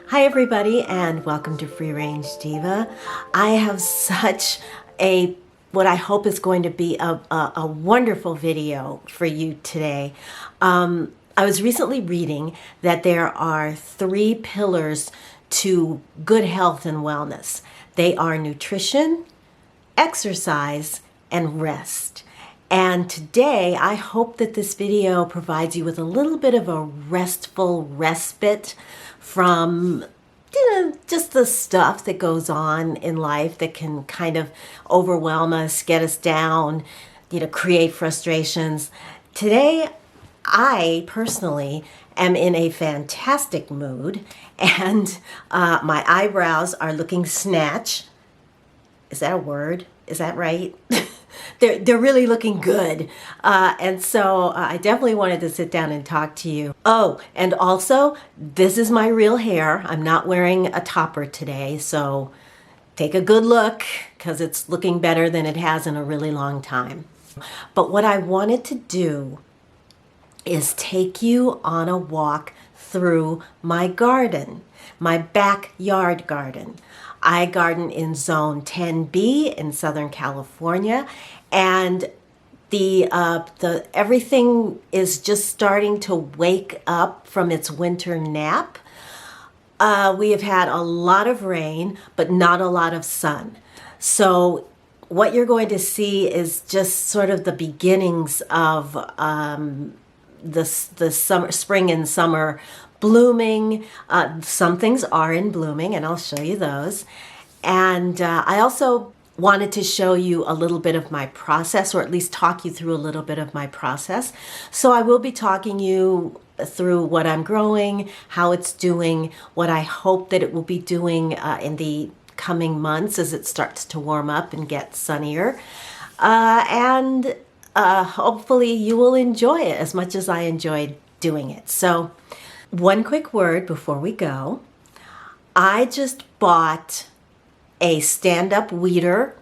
Hi everybody, and welcome to Free Range Diva. I have such a, what I hope is going to be a wonderful video for you today. I was recently reading that there are 3 pillars to good health and wellness. They are nutrition, exercise, and rest. And today, I hope that this video provides you with a little bit of a restful respite from just the stuff that goes on in life that can kind of overwhelm us, get us down, create frustrations. Today, I personally am in a fantastic mood, and my eyebrows are looking snatch. Is that a word? Is that right? They're really looking good. And so I definitely wanted to sit down and talk to you. Oh, and also, this is my real hair. I'm not wearing a topper today, so take a good look because it's looking better than it has in a really long time. But what I wanted to do is take you on a walk through my garden, my backyard garden. I garden in Zone 10B in Southern California, and the everything is just starting to wake up from its winter nap. We have had a lot of rain, but not a lot of sun. So what you're going to see is just sort of the beginnings of the summer, spring and summer blooming. Some things are in blooming, and I'll show you those. And I also wanted to show you a little bit of my process, or at least talk you through a little bit of my process. So I will be talking you through what I'm growing, how it's doing, what I hope that it will be doing in the coming months as it starts to warm up and get sunnier. And hopefully you will enjoy it as much as I enjoyed doing it. So one quick word before we go. I just bought a stand-up weeder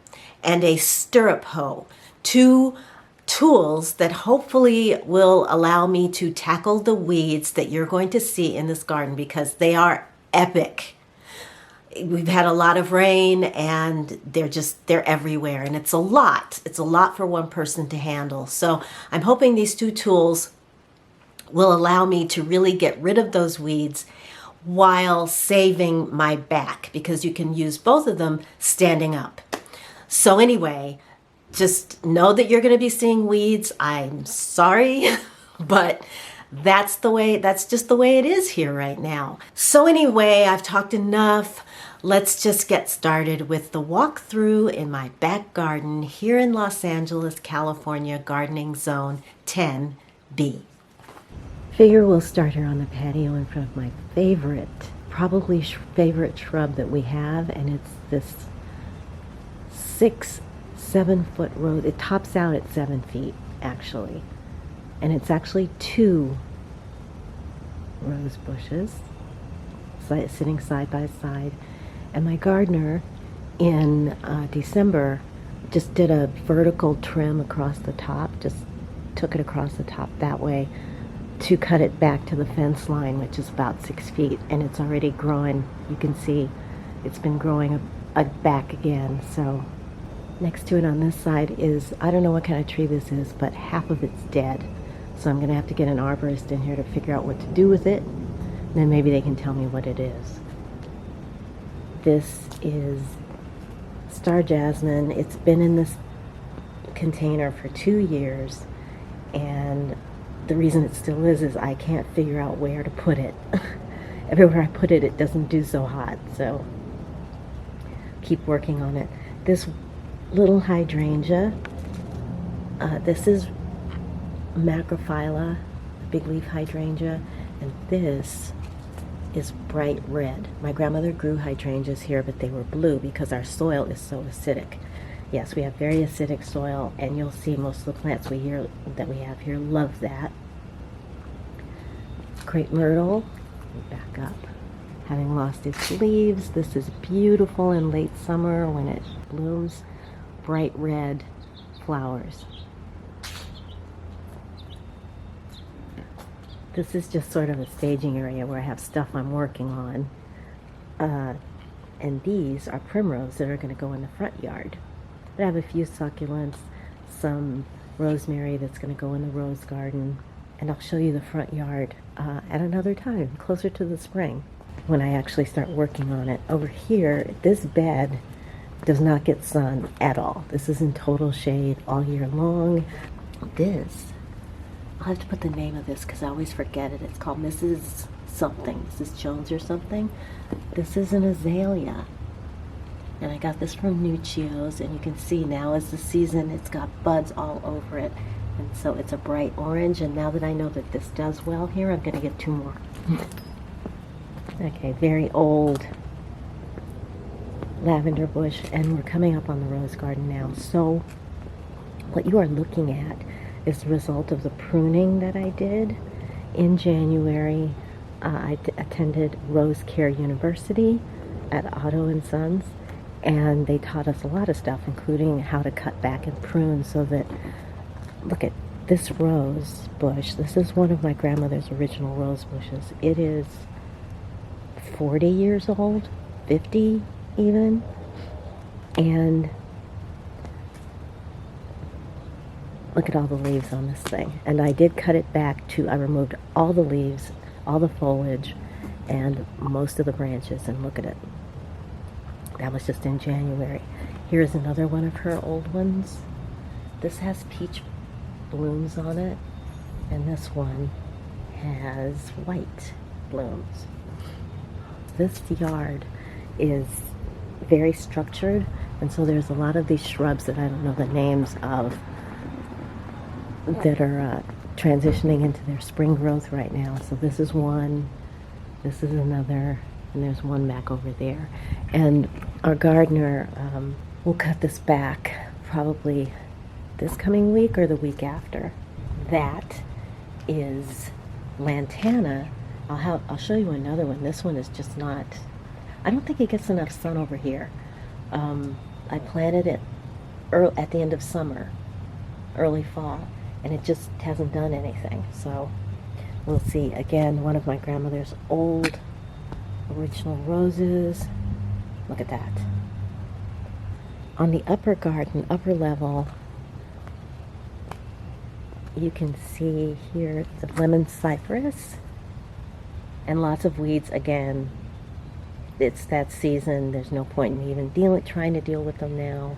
and a stirrup hoe, 2 tools that hopefully will allow me to tackle the weeds that you're going to see in this garden, because they are epic. We've had a lot of rain and they're everywhere, and it's a lot. It's a lot for one person to handle. So I'm hoping these 2 tools will allow me to really get rid of those weeds while saving my back, because you can use both of them standing up. So anyway, just know that you're going to be seeing weeds. I'm sorry, but that's just the way it is here right now. So anyway, I've talked enough. Let's just get started with the walkthrough in my back garden here in Los Angeles, California, gardening zone 10B. Figure we'll start here on the patio in front of my probably favorite shrub that we have, and it's this 6-7 foot rose. It tops out at 7 feet actually, and it's actually 2 rose bushes sitting side by side. And my gardener in December just did a vertical trim across the top, just took it across the top that way to cut it back to the fence line, which is about 6 feet, and it's already growing. You can see it's been growing back again. So next to it on this side is, I don't know what kind of tree this is, but half of it's dead. So I'm going to have to get an arborist in here to figure out what to do with it, and then maybe they can tell me what it is. This is star jasmine. It's been in this container for 2 years, and the reason it still is I can't figure out where to put it. Everywhere I put it, it doesn't do so hot, so keep working on it. This little hydrangea, this is Macrophylla, big leaf hydrangea, and this is bright red. My grandmother grew hydrangeas here, but they were blue because our soil is so acidic. Yes, we have very acidic soil, and you'll see most of the plants that we have here love that. Crepe myrtle, back up, having lost its leaves. This is beautiful in late summer when it blooms, bright red flowers. This is just sort of a staging area where I have stuff I'm working on. And these are primrose that are going to go in the front yard. I have a few succulents, some rosemary that's going to go in the rose garden, and I'll show you the front yard at another time, closer to the spring, when I actually start working on it. Over here, this bed does not get sun at all. This is in total shade all year long. This, I'll have to put the name of this because I always forget it. It's called Mrs. something, Mrs. Jones or something. This is an azalea. And I got this from Nuccio's, and you can see now as the season, it's got buds all over it. And so it's a bright orange, and now that I know that this does well here, I'm going to get 2 more. Okay, very old lavender bush, and we're coming up on the rose garden now. So what you are looking at is the result of the pruning that I did in January. I attended Rose Care University at Otto & Sons, and they taught us a lot of stuff, including how to cut back and prune so that, look at this rose bush. This is one of my grandmother's original rose bushes. It is 40 years old, 50 even, and look at all the leaves on this thing. And I did cut it back to, I removed all the leaves, all the foliage, and most of the branches, and look at it. That was just in January. Here's another one of her old ones. This has peach blooms on it, and this one has white blooms. This yard is very structured, and so there's a lot of these shrubs that I don't know the names of that are transitioning into their spring growth right now. So this is one, this is another, and there's one back over there. And our gardener will cut this back probably this coming week or the week after. That is lantana. I'll show you another one. This one is just not, I don't think it gets enough sun over here. I planted it at the end of summer, early fall, and it just hasn't done anything. So we'll see. Again, one of my grandmother's old original roses. Look at that. On the upper garden, upper level, you can see here the lemon cypress and lots of weeds. Again, it's that season. There's no point in even trying to deal with them now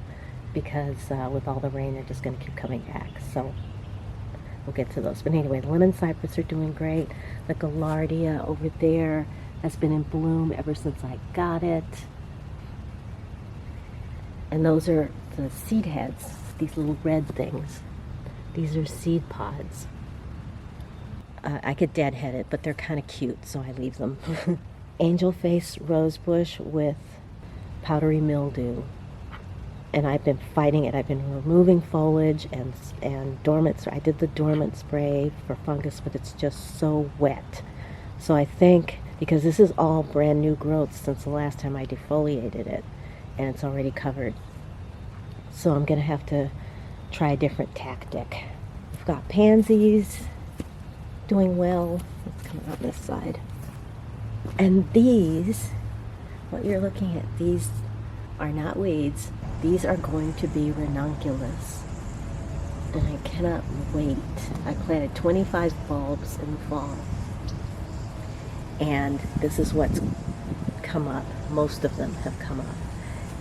because with all the rain, they're just going to keep coming back. So we'll get to those. But anyway, the lemon cypress are doing great. The gaillardia over there has been in bloom ever since I got it. And those are the seed heads, these little red things. These are seed pods. I could deadhead it, but they're kind of cute, so I leave them. Angel face rose bush with powdery mildew. And I've been fighting it. I've been removing foliage and dormant. I did the dormant spray for fungus, but it's just so wet. So I think, because this is all brand new growth since the last time I defoliated it, and it's already covered. So I'm going to have to try a different tactic. We've got pansies doing well. Let's come on this side. And these, what you're looking at, these are not weeds. These are going to be ranunculus. And I cannot wait. I planted 25 bulbs in the fall. And this is what's come up. Most of them have come up.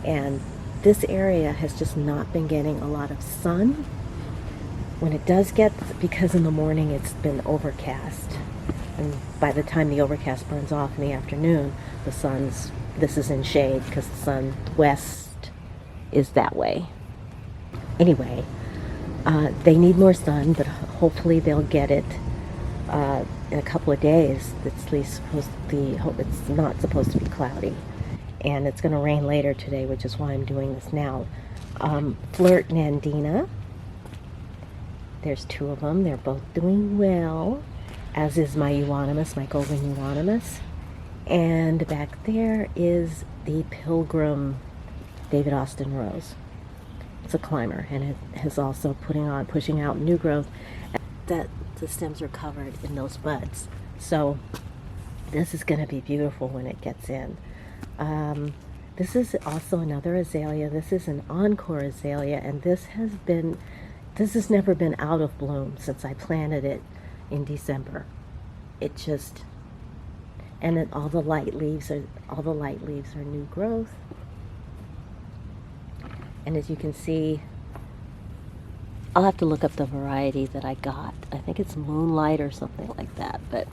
And this area has just not been getting a lot of sun. When it does get, because in the morning it's been overcast, and by the time the overcast burns off in the afternoon, this is in shade because the sun west is that way. Anyway, they need more sun, but hopefully they'll get it in a couple of days. It's at least supposed to be, it's not supposed to be cloudy. And it's going to rain later today, which is why I'm doing this now. Flirt Nandina. There's two of them. They're both doing well, as is my euonymus, my golden euonymus. And back there is the Pilgrim David Austin rose. It's a climber, and it is also pushing out new growth. That the stems are covered in those buds. So this is going to be beautiful when it gets in. This is also another azalea. This is an encore azalea, and this has never been out of bloom since I planted it in December. It just, and then all the light leaves are new growth. And as you can see, I'll have to look up the variety that I got. I think it's Moonlight or something like that, but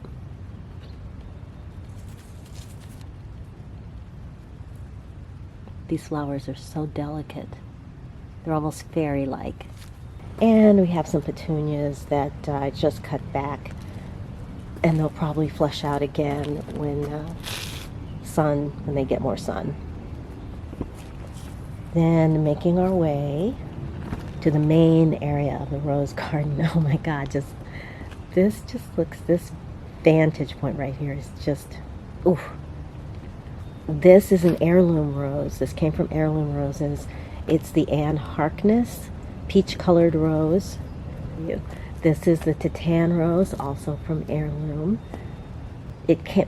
these flowers are so delicate. They're almost fairy-like. And we have some petunias that I just cut back, and they'll probably flush out again when they get more sun. Then making our way to the main area of the rose garden. Oh my God, this vantage point right here is just, oof. This is an heirloom rose. This came from Heirloom Roses. It's the Anne Harkness peach-colored rose. This is the Titan rose, also from Heirloom.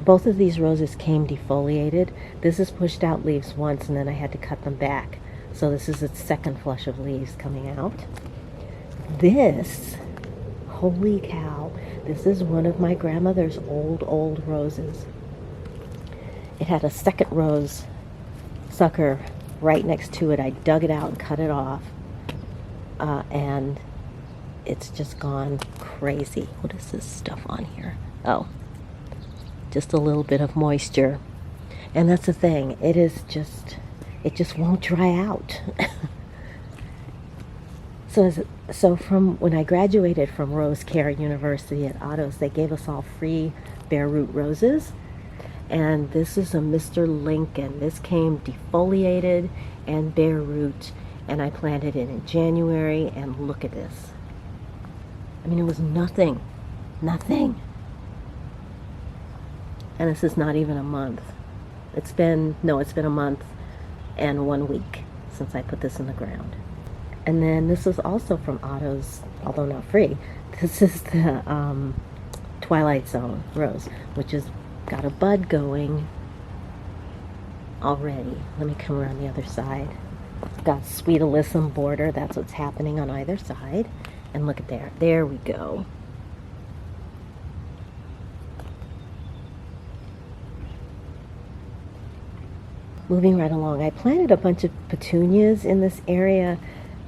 Both of these roses came defoliated. This has pushed out leaves once, and then I had to cut them back. So this is its second flush of leaves coming out. This, holy cow, this is one of my grandmother's old roses. It had a second rose sucker right next to it. I dug it out and cut it off. And it's just gone crazy. What is this stuff on here? Oh, just a little bit of moisture. And that's the thing. It just won't dry out. So from when I graduated from Rose Care University at Otto's, they gave us all free bare root roses. And this is a Mr. Lincoln. This came defoliated and bare root, and I planted it in January, and look at this. I mean, it was nothing. And this is not even a month. It's been a month and 1 week since I put this in the ground. And then this is also from Otto's, although not free. This is the Twilight Zone rose, which has got a bud going already. Let me come around the other side. Got Sweet Alyssum border. That's what's happening on either side. And look at there. There we go. Moving right along. I planted a bunch of petunias in this area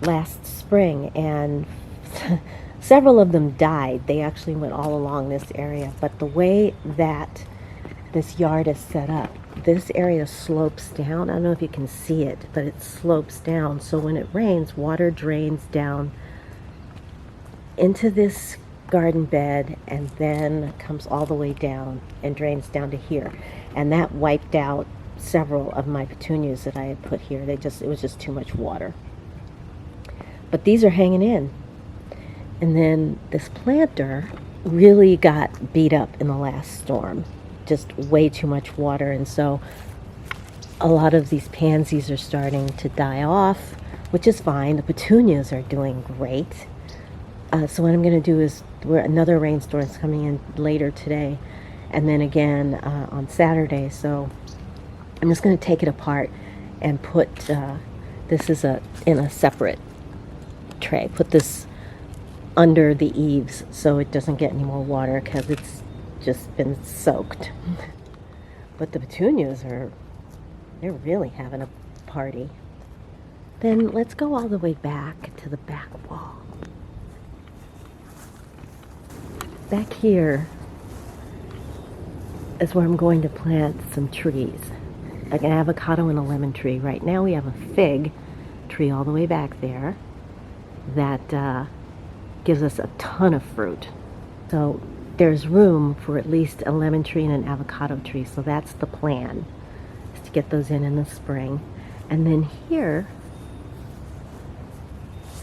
last spring, and several of them died. They actually went all along this area. But the way that this yard is set up, this area slopes down. I don't know if you can see it, but it slopes down. So when it rains, water drains down into this garden bed and then comes all the way down and drains down to here. And that wiped out several of my petunias that I had put here. It was just too much water. But these are hanging in. And then this planter really got beat up in the last storm. Just way too much water, and so a lot of these pansies are starting to die off, which is fine. The petunias are doing great. So what I'm going to do is, another rainstorm is coming in later today, and then again on Saturday. So I'm just going to take it apart and put this is in a separate tray. Put this under the eaves so it doesn't get any more water, because it's just been soaked. But the petunias they're really having a party. Then let's go all the way back to the back wall. Back here is where I'm going to plant some trees, like an avocado and a lemon tree. Right now we have a fig tree all the way back there that gives us a ton of fruit. So there's room for at least a lemon tree and an avocado tree, so that's the plan, is to get those in the spring. And then here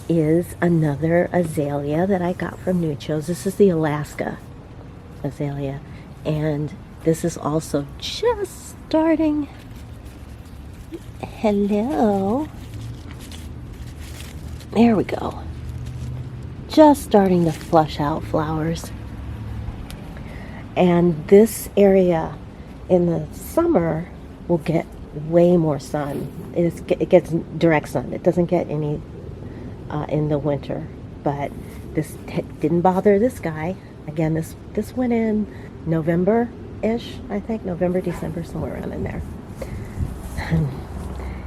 is another azalea that I got from Nucho's. This is the Alaska azalea, and this is also just starting. Hello. There we go. Just starting to flush out flowers. And this area in the summer will get way more sun. It gets direct sun. It doesn't get any in the winter. But this didn't bother this guy. Again, this went in November-ish, I think. November, December, somewhere around in there.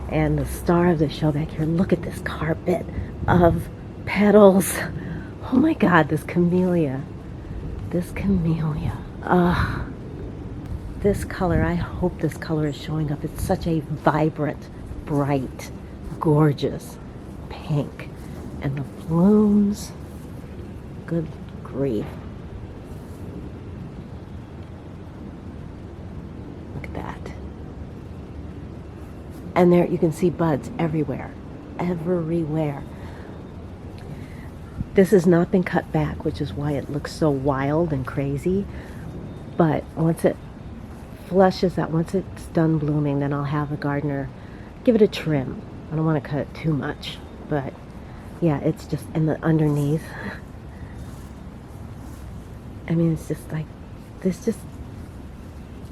And the star of the show back here, look at this carpet of petals. Oh my God, this camellia. This camellia. This color, I hope this color is showing up. It's such a vibrant, bright, gorgeous pink. And the blooms, good grief. Look at that. And there you can see buds everywhere. Everywhere. This has not been cut back, which is why it looks so wild and crazy. But once it flushes out, once it's done blooming, then I'll have the gardener give it a trim. I don't want to cut it too much, but yeah, it's just in the underneath. I mean, it's just like, this just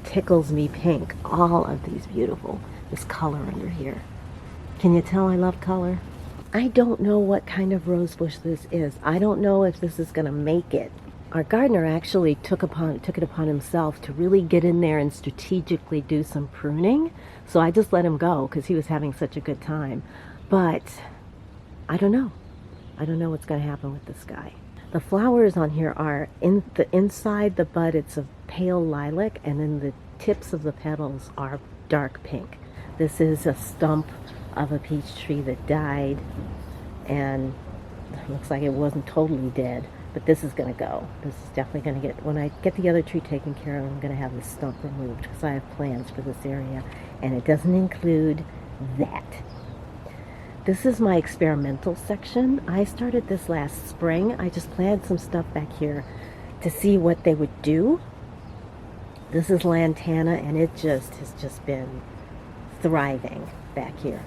tickles me pink. All of these beautiful, this color under here. Can you tell I love color? I don't know what kind of rose bush this is. I don't know if this is going to make it. Our gardener actually took it upon himself to really get in there and strategically do some pruning. So I just let him go because he was having such a good time. But I don't know. I don't know what's going to happen with this guy. The flowers on here are inside the bud. It's a pale lilac, and then the tips of the petals are dark pink. This is a stump of a peach tree that died, and it looks like it wasn't totally dead, but this is going to go. This is definitely going to get, when I get the other tree taken care of, I'm going to have this stump removed because I have plans for this area, and it doesn't include that. This is my experimental section. I started this last spring. I just planted some stuff back here to see what they would do. This is lantana, and it just has just been thriving back here.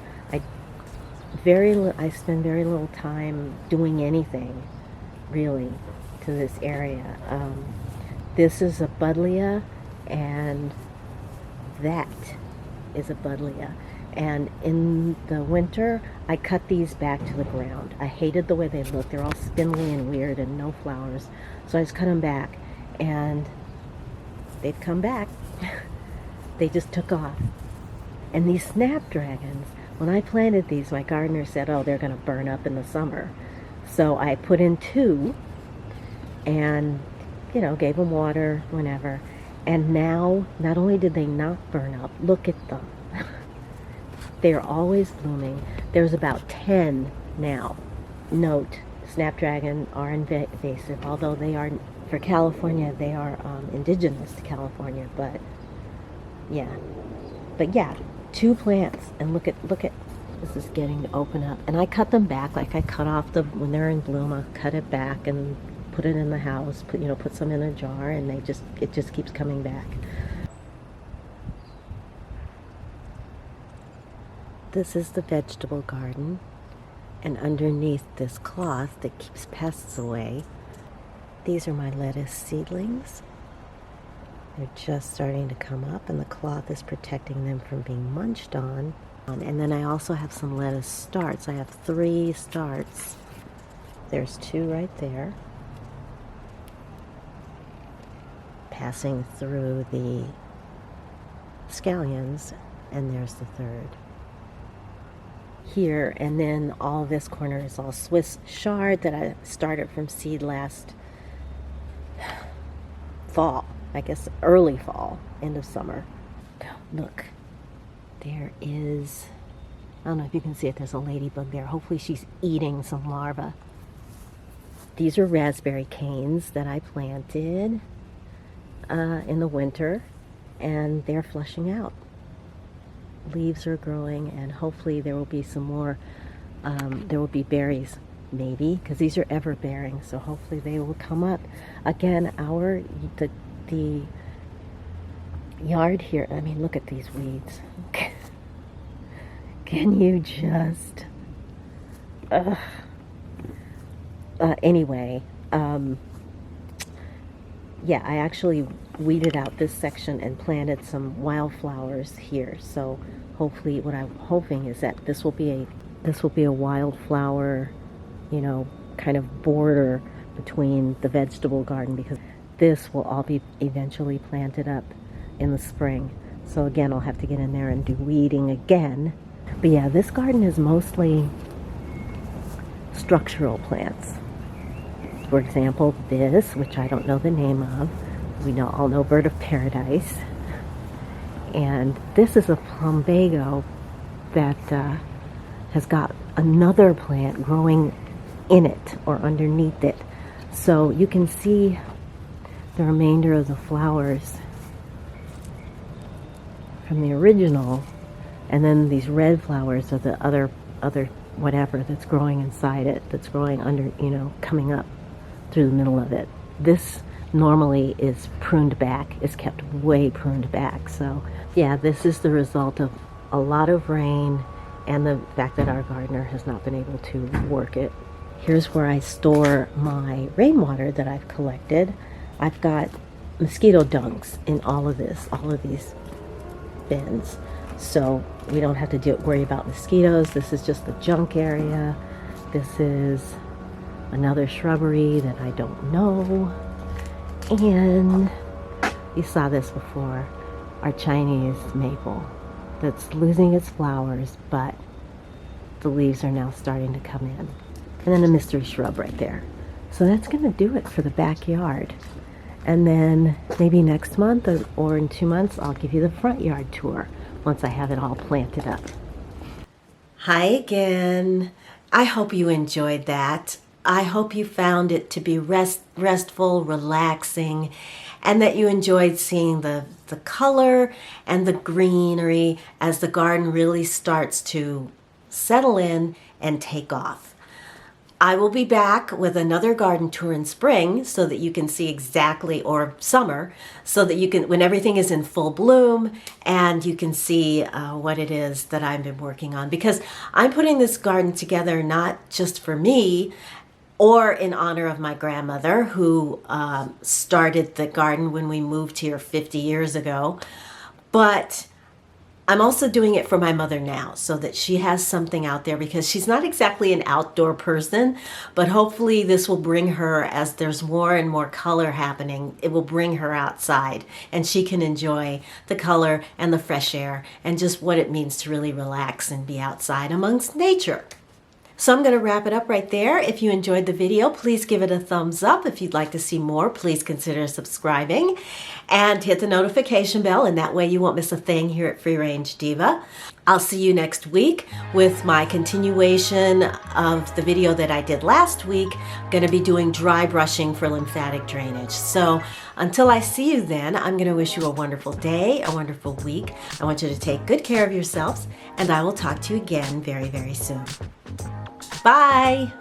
I spend very little time doing anything really to this area. This is a buddleia, and that is a buddleia. And in the winter, I cut these back to the ground. I hated the way they looked. They're all spindly and weird and no flowers. So I just cut them back, and they've come back. They just took off. And these snapdragons, when I planted these, my gardener said, oh, they're going to burn up in the summer. So I put in 2 and, gave them water whenever. And now, not only did they not burn up, look at them. They are always blooming. There's about 10 now. Note, snapdragon are invasive, although they are, for California, they are indigenous to California, but yeah. 2 plants, and look at, this is getting to open up. And I cut them back, like I cut off when they're in bloom, I cut it back and put it in the house, put some in a jar, and it just keeps coming back. This is the vegetable garden, and underneath this cloth that keeps pests away, these are my lettuce seedlings. They're just starting to come up, and the cloth is protecting them from being munched on. And then I also have some lettuce starts. I have 3 starts. There's 2 right there, passing through the scallions, and there's the 3rd. Here, and then all this corner is all Swiss chard that I started from seed last fall, I guess early fall, end of summer. Look, there is, I don't know if you can see it, there's a ladybug there. Hopefully she's eating some larvae. These are raspberry canes that I planted. in the winter, and they're flushing out. Leaves are growing, and hopefully there will be some more, there will be berries, maybe, because these are ever bearing, so hopefully they will come up. Again, the yard here, I mean, look at these weeds. Can you just, anyway, yeah, I actually weeded out this section and planted some wildflowers here. So hopefully, what I'm hoping is that this will be a wildflower, you know, kind of border between the vegetable garden, because this will all be eventually planted up in the spring. So again, I'll have to get in there and do weeding again. But yeah, this garden is mostly structural plants. For example, this, which I don't know the name of, we all know bird of paradise. And this is a plumbago that has got another plant growing in it or underneath it. So you can see the remainder of the flowers from the original, and then these red flowers are the other whatever that's growing inside it, that's growing under, you know, coming up through the middle of it. This normally is pruned back, is kept way pruned back. So yeah, this is the result of a lot of rain and the fact that our gardener has not been able to work it. Here's where I store my rainwater that I've collected. I've got mosquito dunks in all of these bins. So we don't have to worry about mosquitoes. This is just the junk area. This is another shrubbery that I don't know. And you saw this before, our Chinese maple that's losing its flowers, but the leaves are now starting to come in. And then a mystery shrub right there. So that's going to do it for the backyard. And then maybe next month or in 2 months, I'll give you the front yard tour once I have it all planted up. Hi again. I hope you enjoyed that. I hope you found it to be restful, relaxing, and that you enjoyed seeing the color and the greenery as the garden really starts to settle in and take off. I will be back with another garden tour in spring so that you can see exactly, or summer, so that you can, when everything is in full bloom, and you can see what it is that I've been working on. Because I'm putting this garden together not just for me, or in honor of my grandmother, who started the garden when we moved here 50 years ago, but I'm also doing it for my mother now, so that she has something out there, because she's not exactly an outdoor person, but hopefully this will bring her, as there's more and more color happening, it will bring her outside and she can enjoy the color and the fresh air and just what it means to really relax and be outside amongst nature. So I'm going to wrap it up right there. If you enjoyed the video, please give it a thumbs up. If you'd like to see more, please consider subscribing and hit the notification bell, and that way you won't miss a thing here at Free Range Diva. I'll see you next week with my continuation of the video that I did last week. I'm going to be doing dry brushing for lymphatic drainage. So until I see you then, I'm going to wish you a wonderful day, a wonderful week. I want you to take good care of yourselves, and I will talk to you again very, very soon. Bye.